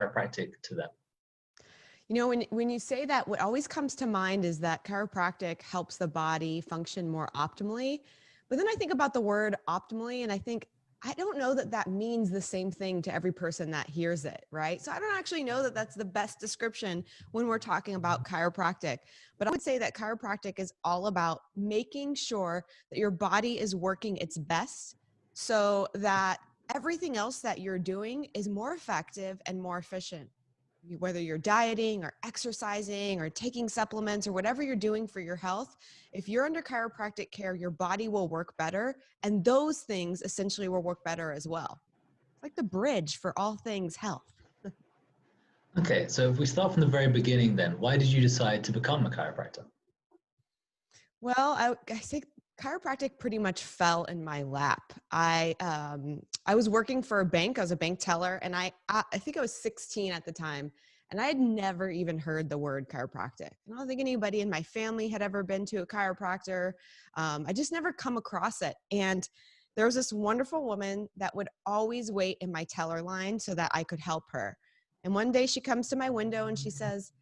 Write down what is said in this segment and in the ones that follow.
chiropractic to them? You know, when you say that, what always comes to mind is that chiropractic helps the body function more optimally. But then I think about the word optimally, and I think, I don't know that that means the same thing to every person that hears it, right? So I don't actually know that that's the best description when we're talking about chiropractic. But I would say that chiropractic is all about making sure that your body is working its best so that everything else that you're doing is more effective and more efficient. Whether you're dieting or exercising or taking supplements or whatever you're doing for your health, if you're under chiropractic care, your body will work better. And those things essentially will work better as well. It's like the bridge for all things health. Okay, so if we start from the very beginning then, why did you decide to become a chiropractor? Well, I think chiropractic pretty much fell in my lap. I was working for a bank. I was a bank teller, and I think I was 16 at the time, and I had never even heard the word chiropractic. And I don't think anybody in my family had ever been to a chiropractor. I just never come across it. And there was this wonderful woman that would always wait in my teller line so that I could help her. And one day she comes to my window and she says,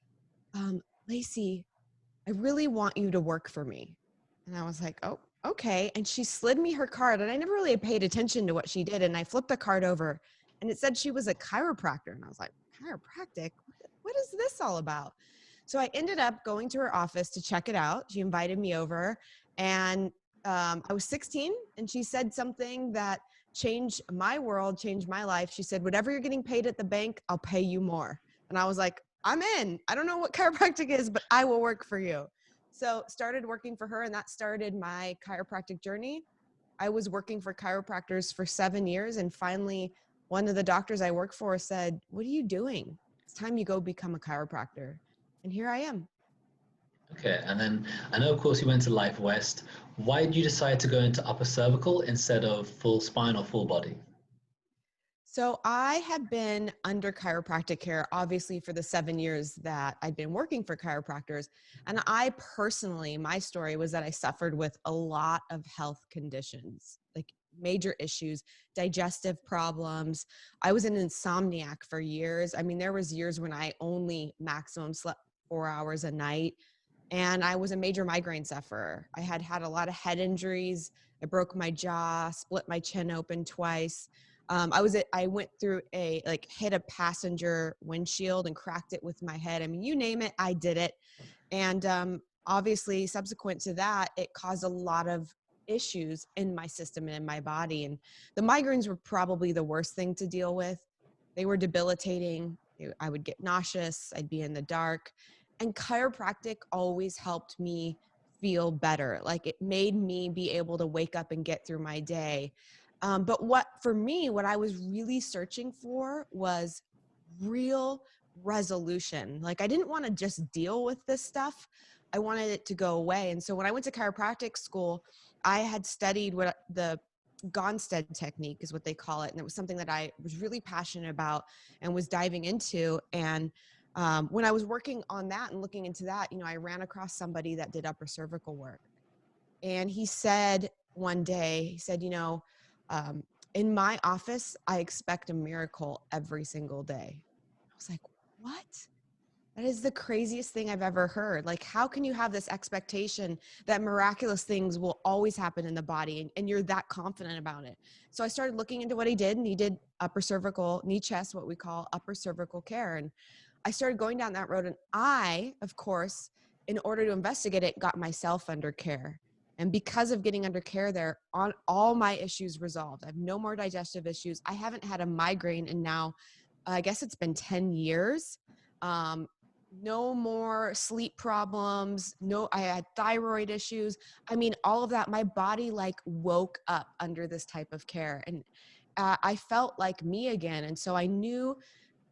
Lacey, I really want you to work for me. And I was like, oh, okay. And she slid me her card, and I never really paid attention to what she did. And I flipped the card over and it said she was a chiropractor. And I was like, chiropractic? What is this all about? So I ended up going to her office to check it out. She invited me over, and I was 16, and she said something that changed my world, changed my life. She said, whatever you're getting paid at the bank, I'll pay you more. And I was like, I'm in. I don't know what chiropractic is, but I will work for you. So started working for her, and that started my chiropractic journey. I was working for chiropractors for 7 years, and finally one of the doctors I worked for said, what are you doing? It's time you go become a chiropractor. And here I am. Okay, and then I know, of course, you went to Life West. Why did you decide to go into upper cervical instead of full spine or full body? So I had been under chiropractic care, obviously, for the 7 years that I'd been working for chiropractors. And I personally, my story was that I suffered with a lot of health conditions, like major issues, digestive problems. I was an insomniac for years. I mean, there was years when I only maximum slept 4 hours a night. And I was a major migraine sufferer. I had had a lot of head injuries. I broke my jaw, split my chin open twice. I went through hit a passenger windshield and cracked it with my head. I mean, you name it, I did it. And obviously, subsequent to that, it caused a lot of issues in my system and in my body. And the migraines were probably the worst thing to deal with. They were debilitating. I would get nauseous. I'd be in the dark. And chiropractic always helped me feel better. Like, it made me be able to wake up and get through my day. But what I was really searching for was real resolution. Like, I didn't want to just deal with this stuff. I wanted it to go away. And so when I went to chiropractic school, I had studied what the Gonstead technique is what they call it. And it was something that I was really passionate about and was diving into. And when I was working on that and looking into that, I ran across somebody that did upper cervical work. And he said one day, in my office, I expect a miracle every single day. I was like, what? That is the craziest thing I've ever heard. Like, how can you have this expectation that miraculous things will always happen in the body, and you're that confident about it? So I started looking into what he did, and he did upper cervical, knee chest, what we call upper cervical care. And I started going down that road, and I, of course, in order to investigate it, got myself under care. And because of getting under care there, on all my issues resolved. I have no more digestive issues. I haven't had a migraine in now, I guess it's been 10 years. No more sleep problems. No, I had thyroid issues. I mean, all of that, my body woke up under this type of care. And I felt like me again. And so I knew,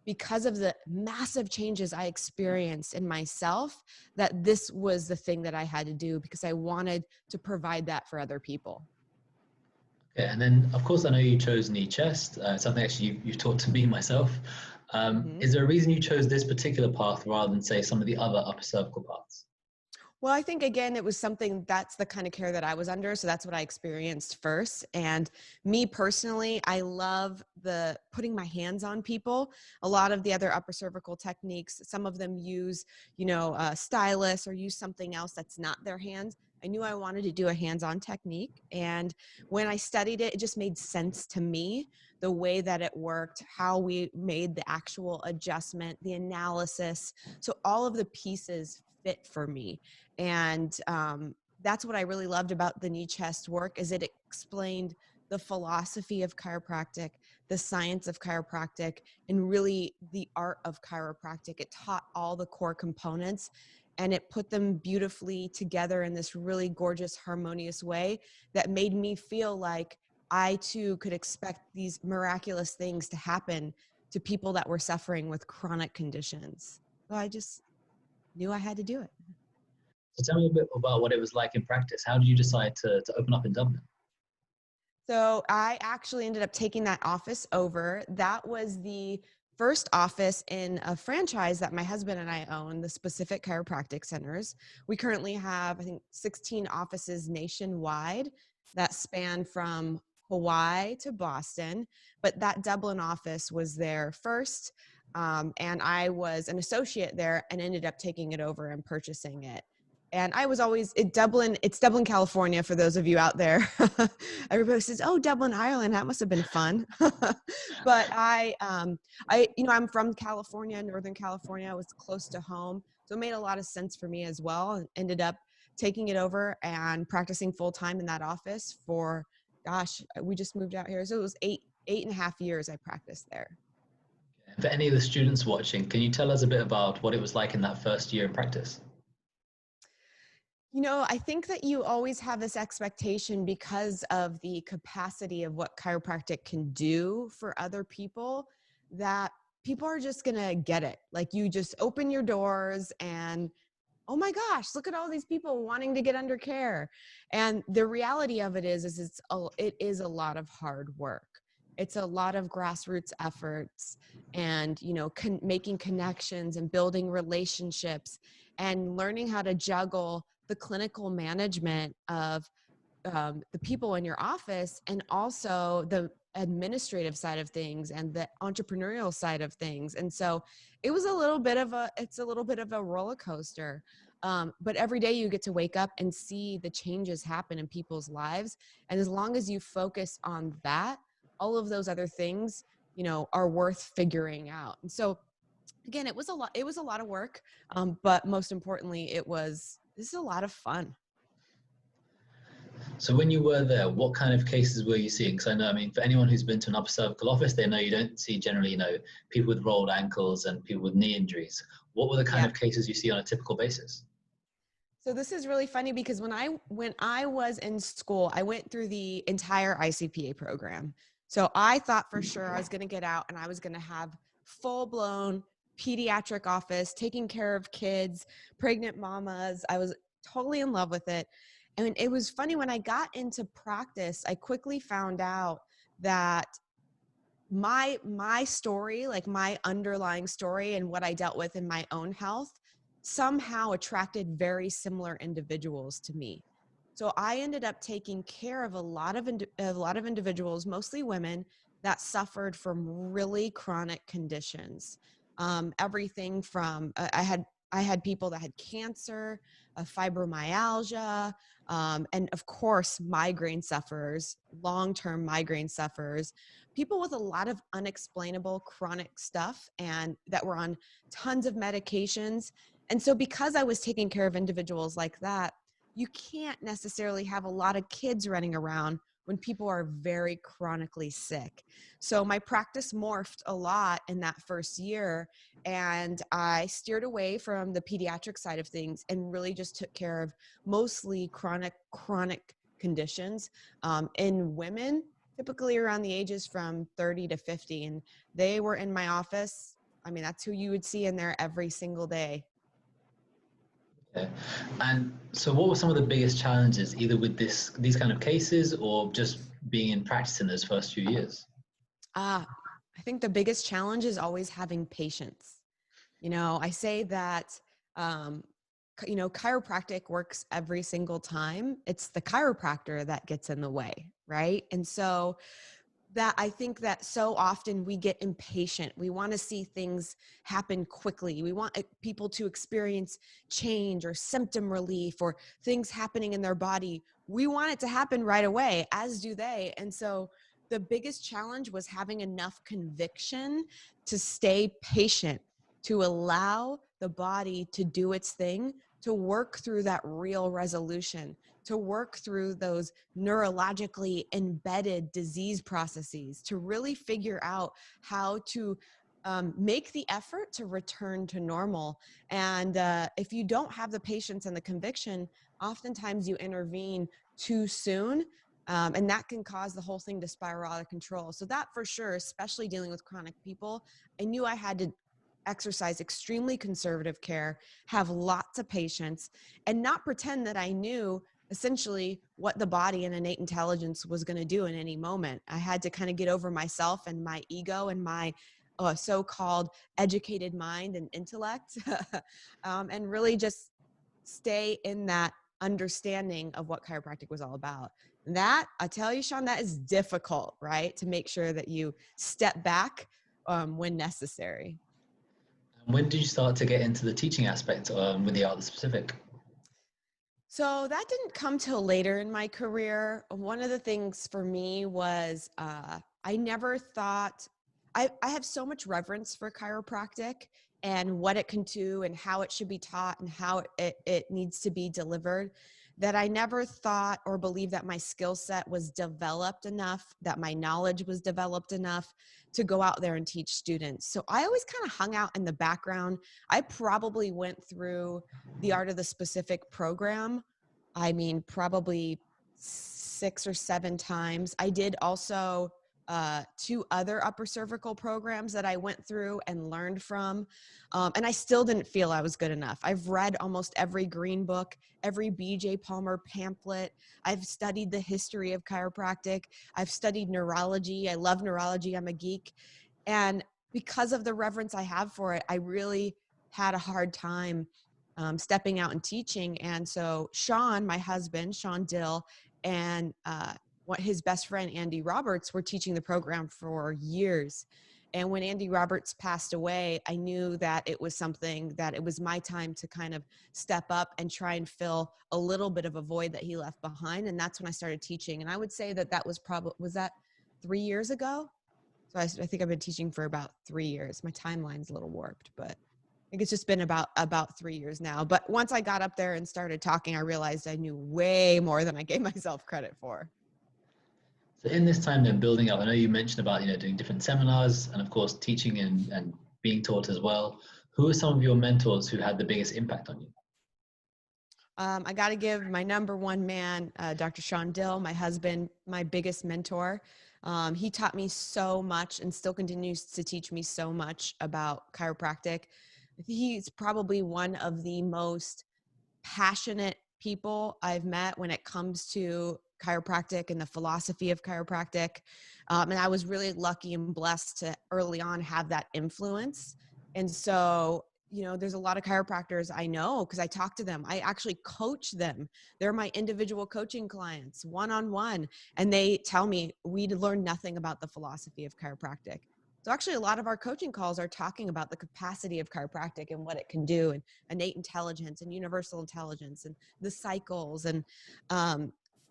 because of the massive changes I experienced in myself, that this was the thing that I had to do, because I wanted to provide that for other people. Okay, and then, of course, I know you chose knee chest, something actually you've taught to me myself. Is there a reason you chose this particular path rather than, say, some of the other upper cervical paths? Well, I think again, it was something that's the kind of care that I was under. So that's what I experienced first. And me personally, I love the putting my hands on people. A lot of the other upper cervical techniques, some of them use, a stylus or use something else that's not their hands. I knew I wanted to do a hands-on technique. And when I studied it, it just made sense to me, the way that it worked, how we made the actual adjustment, the analysis. So all of the pieces fit for me. And that's what I really loved about the knee chest work, is it explained the philosophy of chiropractic, the science of chiropractic, and really the art of chiropractic. It taught all the core components, and it put them beautifully together in this really gorgeous, harmonious way that made me feel like I too could expect these miraculous things to happen to people that were suffering with chronic conditions. So I just knew I had to do it. So tell me a bit about what it was like in practice. How did you decide to open up in Dublin? So I actually ended up taking that office over. That was the first office in a franchise that my husband and I own, the Specific Chiropractic Centers. We currently have, I think, 16 offices nationwide that span from Hawaii to Boston, but that Dublin office was there first. And I was an associate there and ended up taking it over and purchasing it. And I was always in Dublin. It's Dublin, California, for those of you out there. Everybody says, "Oh, Dublin, Ireland. That must have been fun." But I'm from California, Northern California. I was close to home, so it made a lot of sense for me as well. And ended up taking it over and practicing full time in that office for, gosh, we just moved out here, so it was eight and a half years I practiced there. For any of the students watching, can you tell us a bit about what it was like in that first year in practice? I think that you always have this expectation because of the capacity of what chiropractic can do for other people, that people are just going to get it. Like, you just open your doors and, oh my gosh, look at all these people wanting to get under care. And the reality of it is it is a lot of hard work. It's a lot of grassroots efforts, and, making connections and building relationships and learning how to juggle the clinical management of the people in your office, and also the administrative side of things and the entrepreneurial side of things. And so it's a little bit of a roller coaster. But every day you get to wake up and see the changes happen in people's lives. And as long as you focus on that, all of those other things, are worth figuring out. And so again, it was a lot of work. But most importantly, this is a lot of fun. So when you were there, what kind of cases were you seeing? Because I know, I mean, for anyone who's been to an upper cervical office, they know you don't see generally, people with rolled ankles and people with knee injuries. What were the kind Yeah. of cases you see on a typical basis? So this is really funny because when I was in school, I went through the entire ICPA program. So I thought for sure I was going to get out and I was going to have full-blown pediatric office, taking care of kids, pregnant mamas. I was totally in love with it. And it was funny, when I got into practice, I quickly found out that my story, like my underlying story and what I dealt with in my own health, somehow attracted very similar individuals to me. So I ended up taking care of a lot of individuals, mostly women, that suffered from really chronic conditions. Everything from I had people that had cancer, fibromyalgia, and of course migraine sufferers, long-term migraine sufferers, people with a lot of unexplainable chronic stuff, and that were on tons of medications. And so because I was taking care of individuals like that, you can't necessarily have a lot of kids running around when people are very chronically sick. So my practice morphed a lot in that first year, and I steered away from the pediatric side of things and really just took care of mostly chronic conditions in women, typically around the ages from 30 to 50. And they were in my office. I mean, that's who you would see in there every single day. Okay. And so what were some of the biggest challenges, either with these kind of cases or just being in practice in those first few years? I think the biggest challenge is always having patience. I say that chiropractic works every single time. It's the chiropractor that gets in the way, right? And so that I think that so often we get impatient. We want to see things happen quickly. We want people to experience change or symptom relief or things happening in their body. We want it to happen right away, as do they. And so the biggest challenge was having enough conviction to stay patient, to allow the body to do its thing, to work through that real resolution, to work through those neurologically embedded disease processes, to really figure out how to make the effort to return to normal. And if you don't have the patience and the conviction, oftentimes you intervene too soon. And that can cause the whole thing to spiral out of control. So that for sure, especially dealing with chronic people, I knew I had to exercise extremely conservative care, have lots of patience, and not pretend that I knew essentially what the body and innate intelligence was going to do in any moment. I had to kind of get over myself and my ego and my so-called educated mind and intellect, and really just stay in that understanding of what chiropractic was all about. And that, I tell you, Shaan, that is difficult, right? To make sure that you step back when necessary. When did you start to get into the teaching aspect with the art of the specific? So that didn't come till later in my career. One of the things for me was I never thought, I have so much reverence for chiropractic and what it can do and how it should be taught and how it needs to be delivered, that I never thought or believed that my skill set was developed enough, that my knowledge was developed enough to go out there and teach students. So I always kind of hung out in the background. I probably went through the Art of the Specific program, I mean, probably 6 or 7 times. I did also 2 other upper cervical programs that I went through and learned from. And I still didn't feel I was good enough. I've read almost every green book, every BJ Palmer pamphlet. I've studied the history of chiropractic. I've studied neurology. I love neurology. I'm a geek. And because of the reverence I have for it, I really had a hard time stepping out and teaching. And so Shaan, my husband, Shaan Dill, and what his best friend, Andy Roberts, were teaching the program for years. And when Andy Roberts passed away, I knew that it was something that it was my time to kind of step up and try and fill a little bit of a void that he left behind. And that's when I started teaching. And I would say that that was probably, was that 3 years ago? So I think I've been teaching for about 3 years. My timeline's a little warped, but I think it's just been about 3 years now. But once I got up there and started talking, I realized I knew way more than I gave myself credit for. So in this time then building up, I know you mentioned about, doing different seminars and of course teaching and being taught as well. Who are some of your mentors who had the biggest impact on you? I got to give my number one man, Dr. Shaan Dill, my husband, my biggest mentor. He taught me so much and still continues to teach me so much about chiropractic. He's probably one of the most passionate people I've met when it comes to chiropractic and the philosophy of chiropractic. And I was really lucky and blessed to early on have that influence. And so, there's a lot of chiropractors I know because I talk to them. I actually coach them. They're my individual coaching clients, one-on-one. And they tell me we learn nothing about the philosophy of chiropractic. So actually a lot of our coaching calls are talking about the capacity of chiropractic and what it can do, and innate intelligence and universal intelligence and the cycles. And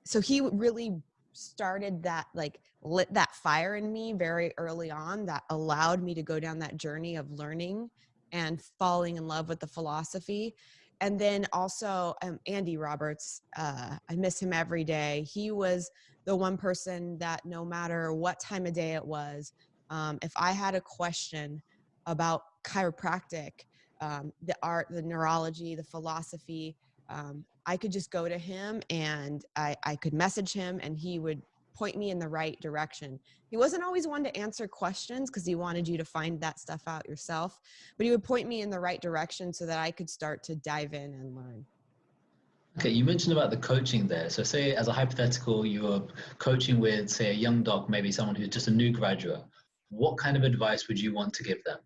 so he really started that, like lit that fire in me very early on that allowed me to go down that journey of learning and falling in love with the philosophy. And then also Andy Roberts, I miss him every day. He was the one person that no matter what time of day it was, if I had a question about chiropractic, the art, the neurology, the philosophy, I could just go to him and I could message him and he would point me in the right direction. He wasn't always one to answer questions because he wanted you to find that stuff out yourself, but he would point me in the right direction so that I could start to dive in and learn. Okay, you mentioned about the coaching there. So say as a hypothetical, you were coaching with, say, a young doc, maybe someone who's just a new graduate. What kind of advice would you want to give them?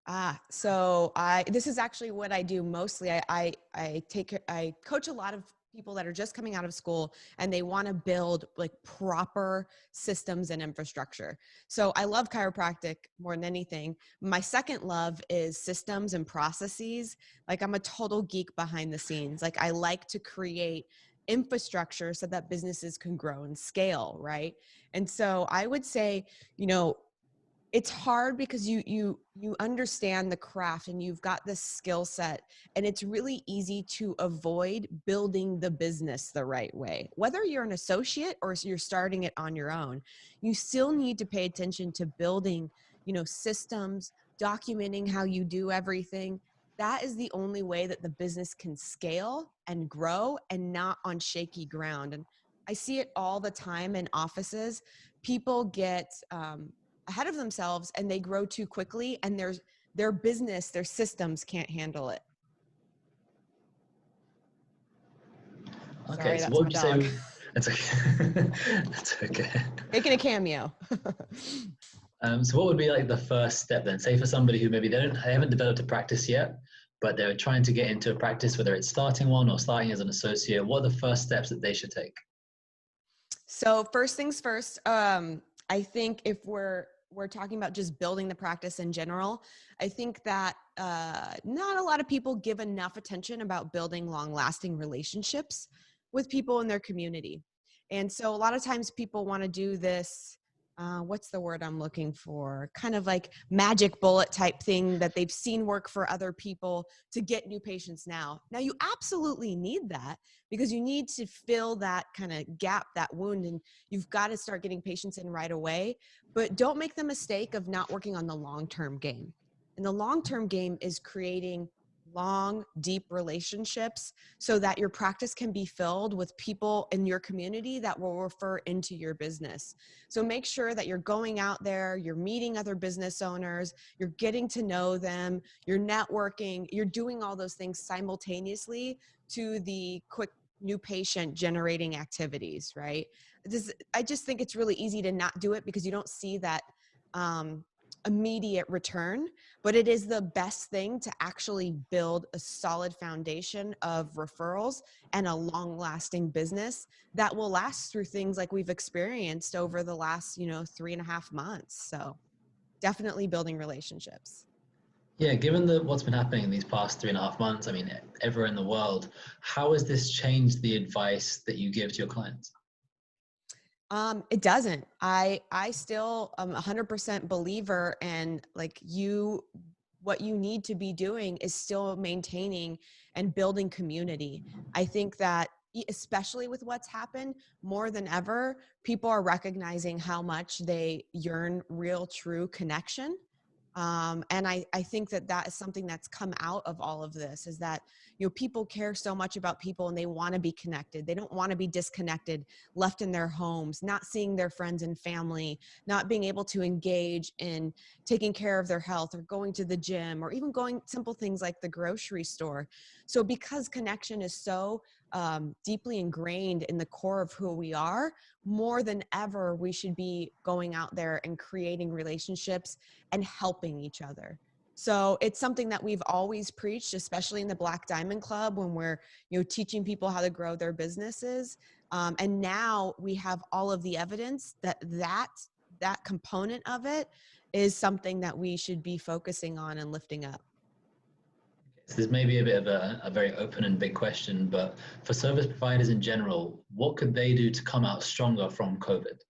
This is actually what I do mostly. I coach a lot of people that are just coming out of school and they want to build like proper systems and infrastructure. So I love chiropractic more than anything. My second love is systems and processes. Like I'm a total geek behind the scenes. Like I like to create infrastructure so that businesses can grow and scale, right? And so I would say, you know, it's hard because you understand the craft and you've got this skill set, and it's really easy to avoid building the business the right way. Whether you're an associate or you're starting it on your own, you still need to pay attention to building, you know, systems, documenting how you do everything. That is the only way that the business can scale and grow and not on shaky ground. And I see it all the time in offices. People get ahead of themselves and they grow too quickly, and their business, their systems can't handle it. Okay, Sorry, so that's what my would you say? dog. That's okay. That's okay. Making a cameo. So what would be like the first step then? Say for somebody who maybe they haven't developed a practice yet, but they're trying to get into a practice, whether it's starting one or starting as an associate. What are the first steps that they should take? So first things first, I think if we're talking about just building the practice in general, I think that not a lot of people give enough attention about building long-lasting relationships with people in their community. And so a lot of times people want to do this, what's the word I'm looking for? Kind of like magic bullet type thing that they've seen work for other people to get new patients now. Now you absolutely need that because you need to fill that kind of gap, that wound, and you've got to start getting patients in right away. But don't make the mistake of not working on the long-term game. And the long-term game is creating long, deep relationships so that your practice can be filled with people in your community that will refer into your business. So make sure that you're going out there, you're meeting other business owners, you're getting to know them, you're networking, you're doing all those things simultaneously to the quick new patient generating activities, right? I just think it's really easy to not do it because you don't see that immediate return, but it is the best thing to actually build a solid foundation of referrals and a long-lasting business that will last through things like we've experienced over the last, 3.5 months. So definitely building relationships. Yeah, given what's been happening in these past 3.5 months, I mean, everywhere in the world, how has this changed the advice that you give to your clients? It doesn't. I still am 100% believer, and like what you need to be doing is still maintaining and building community. I think that especially with what's happened more than ever, people are recognizing how much they yearn real, true connection. And I think that is something that's come out of all of this, is that, people care so much about people and they want to be connected. They don't want to be disconnected, left in their homes, not seeing their friends and family, not being able to engage in taking care of their health or going to the gym or even going simple things like the grocery store. So because connection is so deeply ingrained in the core of who we are, more than ever, we should be going out there and creating relationships and helping each other. So it's something that we've always preached, especially in the Black Diamond Club when we're, teaching people how to grow their businesses. And now we have all of the evidence that component of it is something that we should be focusing on and lifting up. So this may be a bit of a very open and big question, but for service providers in general, what could they do to come out stronger from COVID?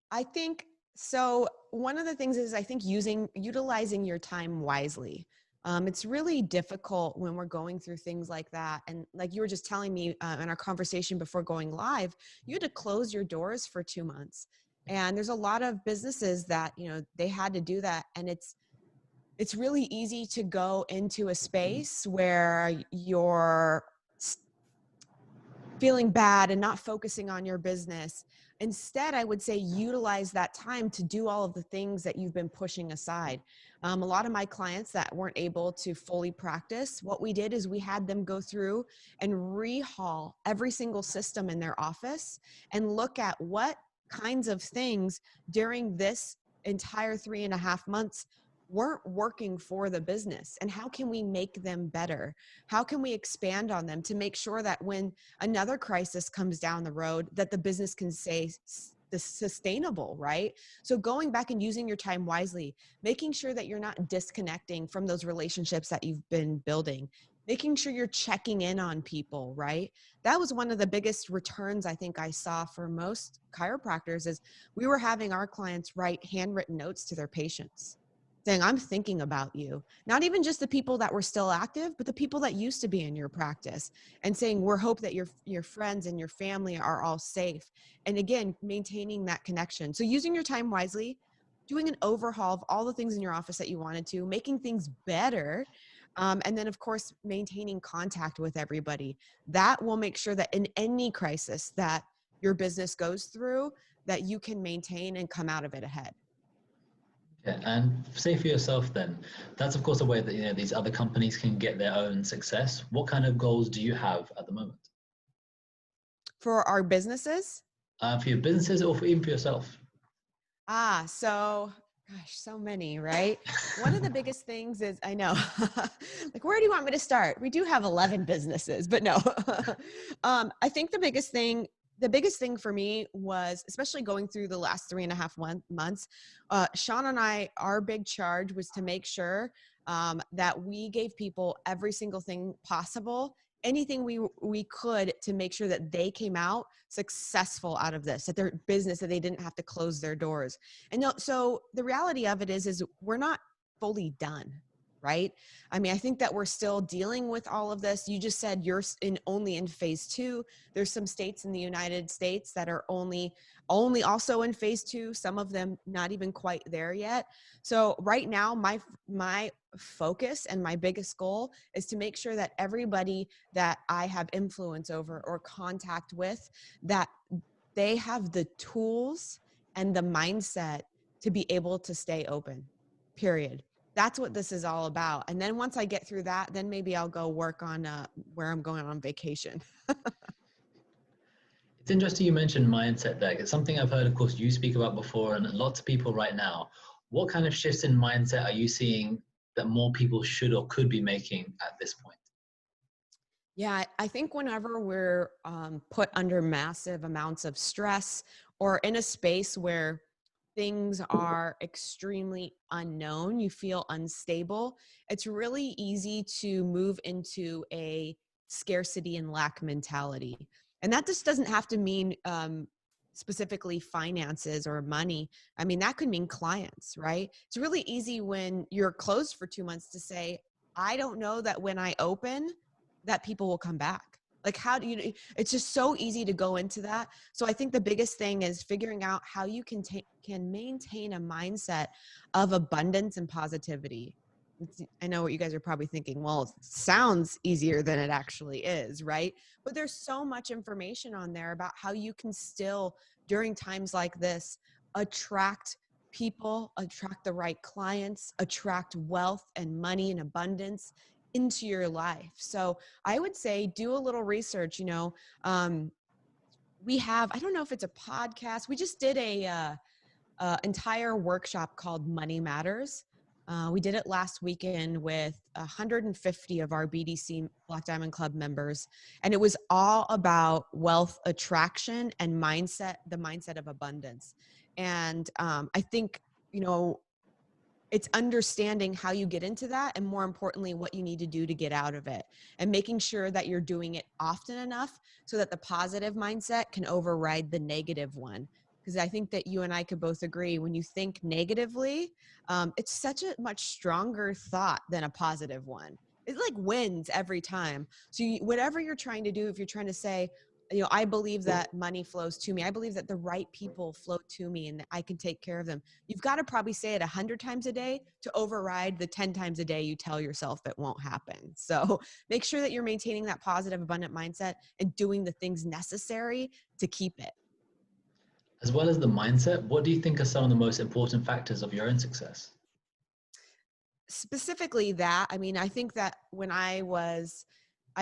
I think so. One of the things is, I think, utilizing your time wisely. It's really difficult when we're going through things like that. And like you were just telling me in our conversation before going live, you had to close your doors for 2 months. And there's a lot of businesses that, they had to do that. And it's really easy to go into a space where you're feeling bad and not focusing on your business. Instead, I would say utilize that time to do all of the things that you've been pushing aside. A lot of my clients that weren't able to fully practice, what we did is we had them go through and rehaul every single system in their office and look at what kinds of things during this entire 3.5 months weren't working for the business, and how can we make them better? How can we expand on them to make sure that when another crisis comes down the road, that the business can stay sustainable, right? So going back and using your time wisely, making sure that you're not disconnecting from those relationships that you've been building, making sure you're checking in on people, right? That was one of the biggest returns I think I saw for most chiropractors is we were having our clients write handwritten notes to their patients saying, I'm thinking about you. Not even just the people that were still active, but the people that used to be in your practice, and saying, we're hope that your friends and your family are all safe. And again, maintaining that connection. So using your time wisely, doing an overhaul of all the things in your office that you wanted to, making things better. And then of course, maintaining contact with everybody. That will make sure that in any crisis that your business goes through, that you can maintain and come out of it ahead. Yeah, and say for yourself then, that's of course a way that these other companies can get their own success. What kind of goals do you have at the moment? For our businesses? For your businesses or even for yourself? So gosh, so many, right? One of the biggest things is, I know, like, where do you want me to start? We do have 11 businesses, but no. I think the biggest thing for me was, especially going through the last 3.5 months, Shaan and I, our big charge was to make sure that we gave people every single thing possible, anything we could, to make sure that they came out successful out of this, at their business, that they didn't have to close their doors. And no, so the reality of it is we're not fully done, right? I mean, I think that we're still dealing with all of this. You just said you're only in phase 2. There's some states in the United States that are only also in phase 2, some of them not even quite there yet. So right now, my focus and my biggest goal is to make sure that everybody that I have influence over or contact with, that they have the tools and the mindset to be able to stay open, period. That's what this is all about. And then once I get through that, then maybe I'll go work on where I'm going on vacation. It's interesting you mentioned mindset there. It's something I've heard, of course, you speak about before and lots of people right now. What kind of shifts in mindset are you seeing that more people should or could be making at this point? Yeah, I think whenever we're put under massive amounts of stress or in a space where things are extremely unknown, you feel unstable, it's really easy to move into a scarcity and lack mentality. And that just doesn't have to mean specifically finances or money. I mean, that could mean clients, right? It's really easy when you're closed for 2 months to say, I don't know that when I open, that people will come back. Like, how do you, it's just so easy to go into that. So I think the biggest thing is figuring out how you can maintain a mindset of abundance and positivity. I know what you guys are probably thinking, well, it sounds easier than it actually is, right? But there's so much information on there about how you can still, during times like this, attract people, attract the right clients, attract wealth and money and abundance into your life. So I would say do a little research. We have, I don't know if it's a podcast. We just did a entire workshop called Money Matters. We did it last weekend with 150 of our BDC Black Diamond Club members. And it was all about wealth attraction and mindset, the mindset of abundance. And I think, it's understanding how you get into that, and more importantly, what you need to do to get out of it, and making sure that you're doing it often enough so that the positive mindset can override the negative one. Because I think that you and I could both agree, when you think negatively, it's such a much stronger thought than a positive one. It like wins every time. So whatever you're trying to do, if you're trying to say, I believe that money flows to me, I believe that the right people flow to me and that I can take care of them, you've got to probably say it 100 times a day to override the 10 times a day you tell yourself it won't happen. So make sure that you're maintaining that positive, abundant mindset and doing the things necessary to keep it. As well as the mindset, what do you think are some of the most important factors of your own success? Specifically that, I mean, I think that when I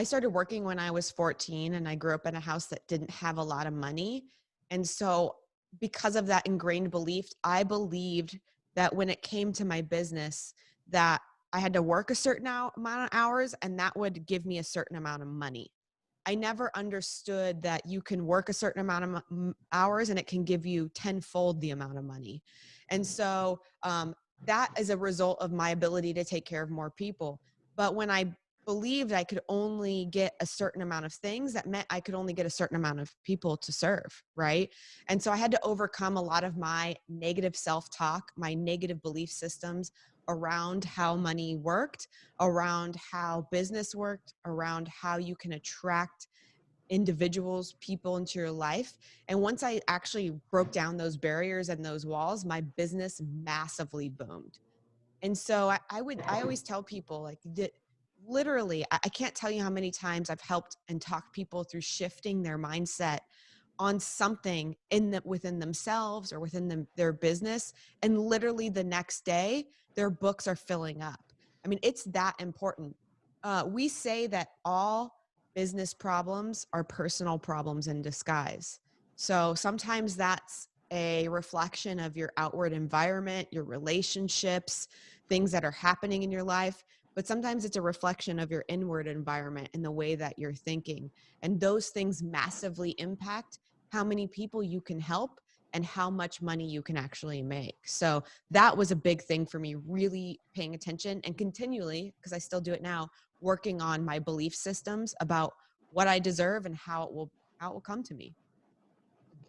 started working when I was 14, and I grew up in a house that didn't have a lot of money. And so because of that ingrained belief, I believed that when it came to my business, that I had to work a certain amount of hours and that would give me a certain amount of money. I never understood that you can work a certain amount of hours and it can give you tenfold the amount of money. And so that is a result of my ability to take care of more people. But when I believed I could only get a certain amount of things, that meant I could only get a certain amount of people to serve, right? And so I had to overcome a lot of my negative self-talk, my negative belief systems around how money worked, around how business worked, around how you can attract individuals, people into your life. And once I actually broke down those barriers and those walls, my business massively boomed. And so I always tell people like that literally, I can't tell you how many times I've helped and talked people through shifting their mindset on something within themselves or within their business. And literally the next day, their books are filling up. I mean, it's that important. We say that all business problems are personal problems in disguise. So sometimes that's a reflection of your outward environment, your relationships, things that are happening in your life. But sometimes it's a reflection of your inward environment and the way that you're thinking. And those things massively impact how many people you can help and how much money you can actually make. So that was a big thing for me, really paying attention and continually, because I still do it now, working on my belief systems about what I deserve and how it will come to me.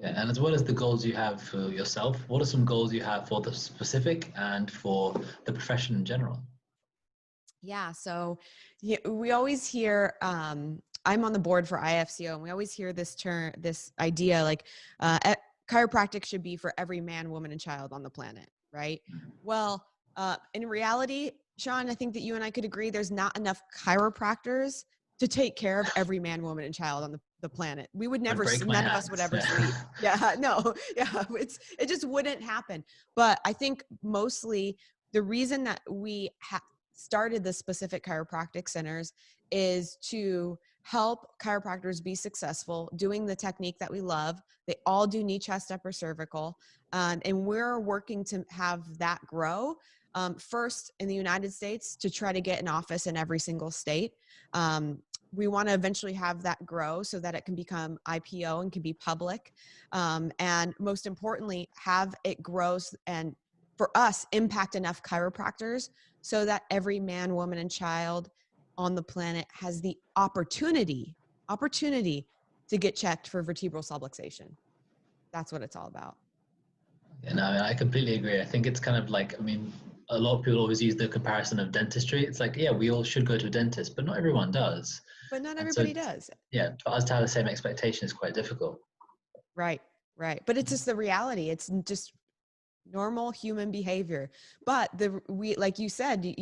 Yeah, and as well as the goals you have for yourself, what are some goals you have for the specific and for the profession in general? Yeah. So we always hear, I'm on the board for IFCO, and we always hear this term, this idea like chiropractic should be for every man, woman, and child on the planet, right? Well, in reality, Shaan, I think that you and I could agree there's not enough chiropractors to take care of every man, woman, and child on the planet. We would I'd never, break my none of us would hands. ever sleep. Yeah, no, yeah, it just wouldn't happen. But I think mostly the reason that we started the Specific Chiropractic Centers is to help chiropractors be successful doing the technique that we love. They all do knee, chest, upper, cervical. And we're working to have that grow. First in the United States to try to get an office in every single state. We want to eventually have that grow so that it can become IPO and can be public. And most importantly, have it grow and for us impact enough chiropractors so that every man, woman, and child on the planet has the opportunity to get checked for vertebral subluxation. That's what it's all about. And I completely agree. I think it's kind of like, I mean, a lot of people always use the comparison of dentistry. It's like, yeah, we all should go to a dentist, but not everyone does. But not And so, everybody does. yeah, for us to have the same expectation is quite difficult. Right. But it's just the reality. It's just normal human behavior. But we, like you said,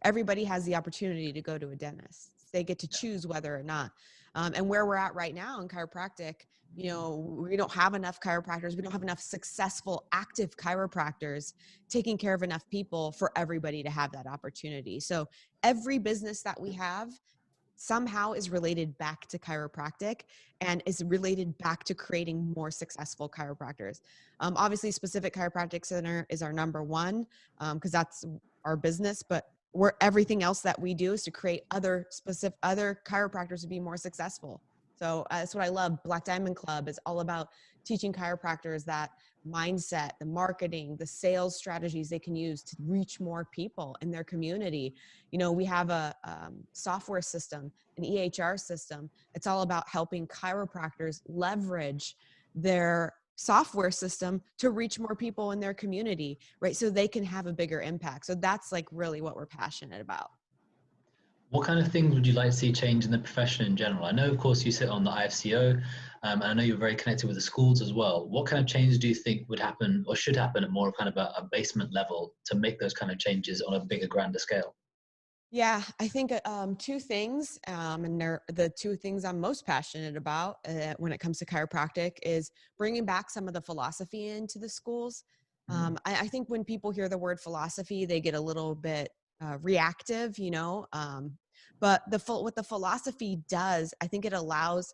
everybody has the opportunity to go to a dentist. They get to choose whether or not. And where we're at right now in chiropractic, we don't have enough chiropractors. We don't have enough successful, active chiropractors taking care of enough people for everybody to have that opportunity. So every business that we have somehow is related back to chiropractic and is related back to creating more successful chiropractors. Obviously, Specific Chiropractic Center is our number one because that's our business, but everything else that we do is to create other chiropractors to be more successful. So that's what I love. Black Diamond Club is all about teaching chiropractors that mindset, the marketing, the sales strategies they can use to reach more people in their community. We have a software system, an EHR system. It's all about helping chiropractors leverage their software system to reach more people in their community, right? So they can have a bigger impact. So that's like really what we're passionate about. What kind of things would you like to see change in the profession in general? I know, of course, you sit on the IFCO, and I know you're very connected with the schools as well. What kind of changes do you think would happen or should happen at more of kind of a basement level to make those kind of changes on a bigger, grander scale? Yeah, I think two things, and they're the two things I'm most passionate about when it comes to chiropractic is bringing back some of the philosophy into the schools. I think when people hear the word philosophy, they get a little bit reactive, but what the philosophy does, I think it allows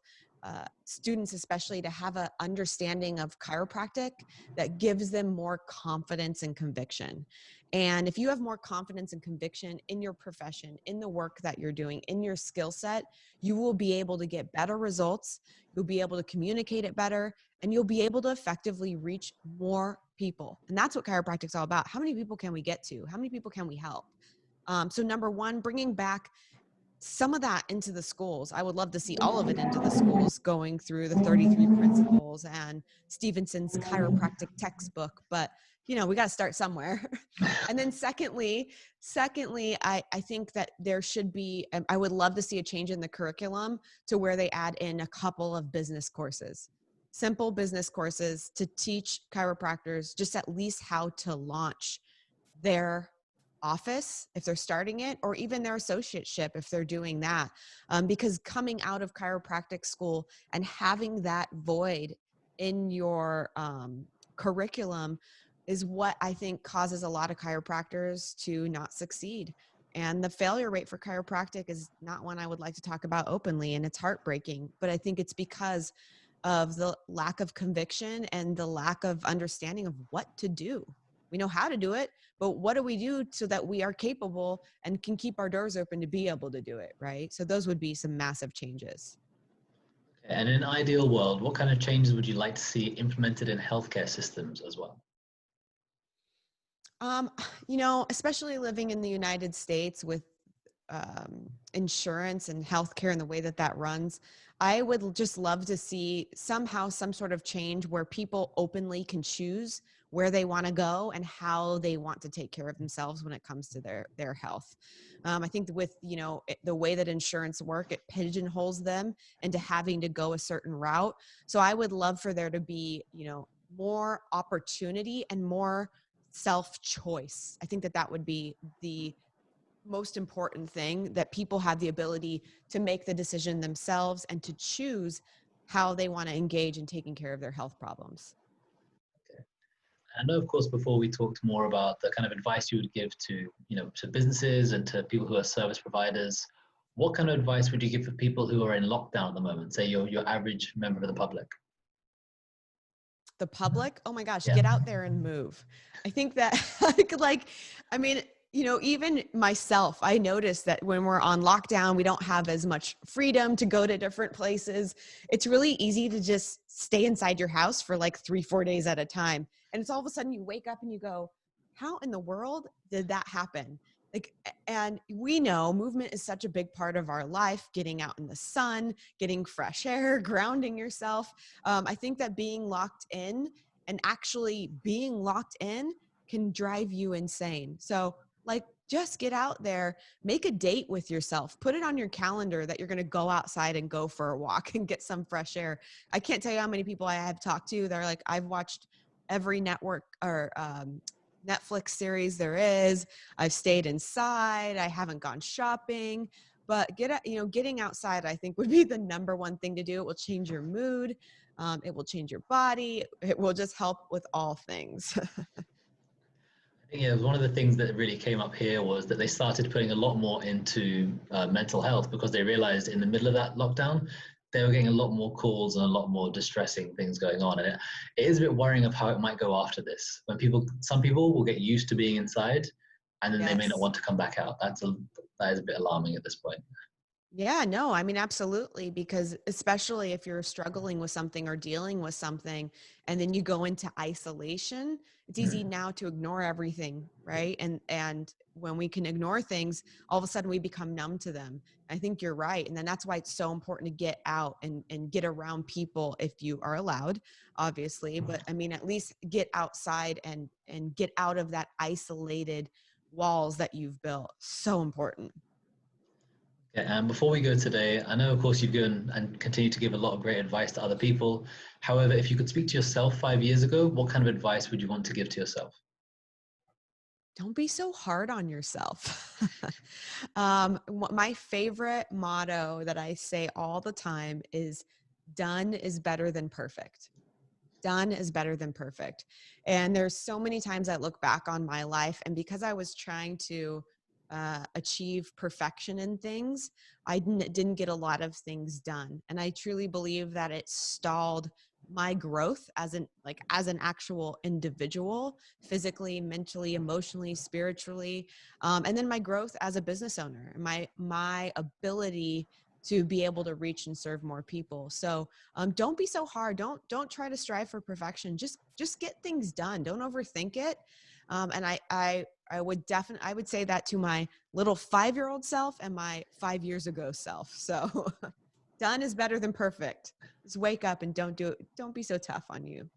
students, especially, to have an understanding of chiropractic that gives them more confidence and conviction. And if you have more confidence and conviction in your profession, in the work that you're doing, in your skill set, you will be able to get better results. You'll be able to communicate it better, and you'll be able to effectively reach more people. And that's what chiropractic is all about. How many people can we get to? How many people can we help? So number one, bringing back some of that into the schools. I would love to see all of it into the schools, going through the 33 principles and Stevenson's chiropractic textbook. But, you know, we got to start somewhere. And then secondly, I think that there should be, I would love to see a change in the curriculum to where they add in a couple of business courses, simple business courses to teach chiropractors just at least how to launch their office if they're starting it, or even their associateship if they're doing that. Because coming out of chiropractic school and having that void in your curriculum is what I think causes a lot of chiropractors to not succeed. And the failure rate for chiropractic is not one I would like to talk about openly, and it's heartbreaking, but I think it's because of the lack of conviction and the lack of understanding of what to do. We know how to do it, but what do we do so that we are capable and can keep our doors open to be able to do it, right? So those would be some massive changes. And in an ideal world, what kind of changes would you like to see implemented in healthcare systems as well? You know, especially living in the United States with insurance and healthcare and the way that that runs, I would just love to see somehow some sort of change where people openly can choose where they want to go and how they want to take care of themselves when it comes to their health. I think with, you know, the way that insurance work, it pigeonholes them into having to go a certain route. So I would love for there to be, you know, more opportunity and more self-choice. I think that that would be the most important thing, that people have the ability to make the decision themselves and to choose how they want to engage in taking care of their health problems. I know, of course, before we talked more about the kind of advice you would give to, to businesses and to people who are service providers. What kind of advice would you give for people who are in lockdown at the moment? Say your average member of the public. The public, oh my gosh, Yeah. get out there and move. I think that I mean, you know, even myself, I noticed that when we're on lockdown, we don't have as much freedom to go to different places. It's really easy to just stay inside your house for like 3-4 days at a time. And it's all of a sudden you wake up and you go, how in the world did that happen? Like, and we know movement is such a big part of our life, getting out in the sun, getting fresh air, grounding yourself. I think that being locked in and actually being locked in can drive you insane. So like, just get out there, make a date with yourself, put it on your calendar that you're going to go outside and go for a walk and get some fresh air. I can't tell you how many people I have talked to that are like, I've watched every network or Netflix series there is. I've stayed inside. I haven't gone shopping, but getting outside, I think, would be the number one thing to do. It will change your mood. It will change your body. It will just help with all things. I think, yeah, one of the things that really came up here was that they started putting a lot more into mental health, because they realized in the middle of that lockdown, they were getting a lot more calls and a lot more distressing things going on. And it is a bit worrying of how it might go after this. When some people will get used to being inside, and then they may not Yes. want to come back out. That is a bit alarming at this point. Yeah, no, I mean, absolutely. Because especially if you're struggling with something or dealing with something, and then you go into isolation, it's easy Mm. now to ignore everything, right? And when we can ignore things, all of a sudden we become numb to them. I think you're right. And then that's why it's so important to get out and get around people if you are allowed, obviously. But I mean, at least get outside and get out of that isolated walls that you've built. So important. Okay, and before we go today, I know, of course, you've given and continue to give a lot of great advice to other people. However, if you could speak to yourself 5 years ago, what kind of advice would you want to give to yourself? Don't be so hard on yourself. My favorite motto that I say all the time is done is better than perfect. Done is better than perfect. And there's so many times I look back on my life, and because I was trying to achieve perfection in things, I didn't get a lot of things done. And I truly believe that it stalled my growth as an actual individual, physically, mentally, emotionally, spiritually, and then my growth as a business owner, my ability to be able to reach and serve more people. So don't be so hard. Don't try to strive for perfection. Just get things done. Don't overthink it. And I would say that to my little 5-year-old self and my 5 years ago self. So done is better than perfect. Just wake up and don't be so tough on you.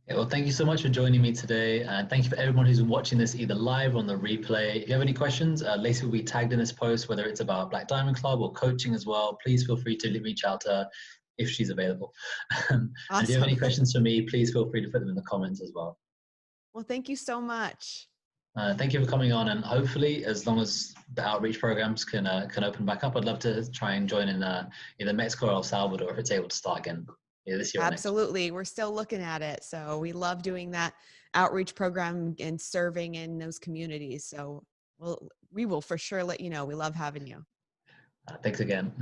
Yeah, well, thank you so much for joining me today. And thank you for everyone who's watching this either live or on the replay. If you have any questions, Lacey will be tagged in this post, whether it's about Black Diamond Club or coaching as well. Please feel free to reach out to her if she's available. And if you have any Awesome. questions for me, please feel free to put them in the comments as well. Well, thank you so much. Thank you for coming on, and hopefully, as long as the outreach programs can open back up, I'd love to try and join in either Mexico or El Salvador if it's able to start again this year or next. Absolutely. We're still looking at it. So we love doing that outreach program and serving in those communities. So we will for sure let you know. We love having you. Thanks again.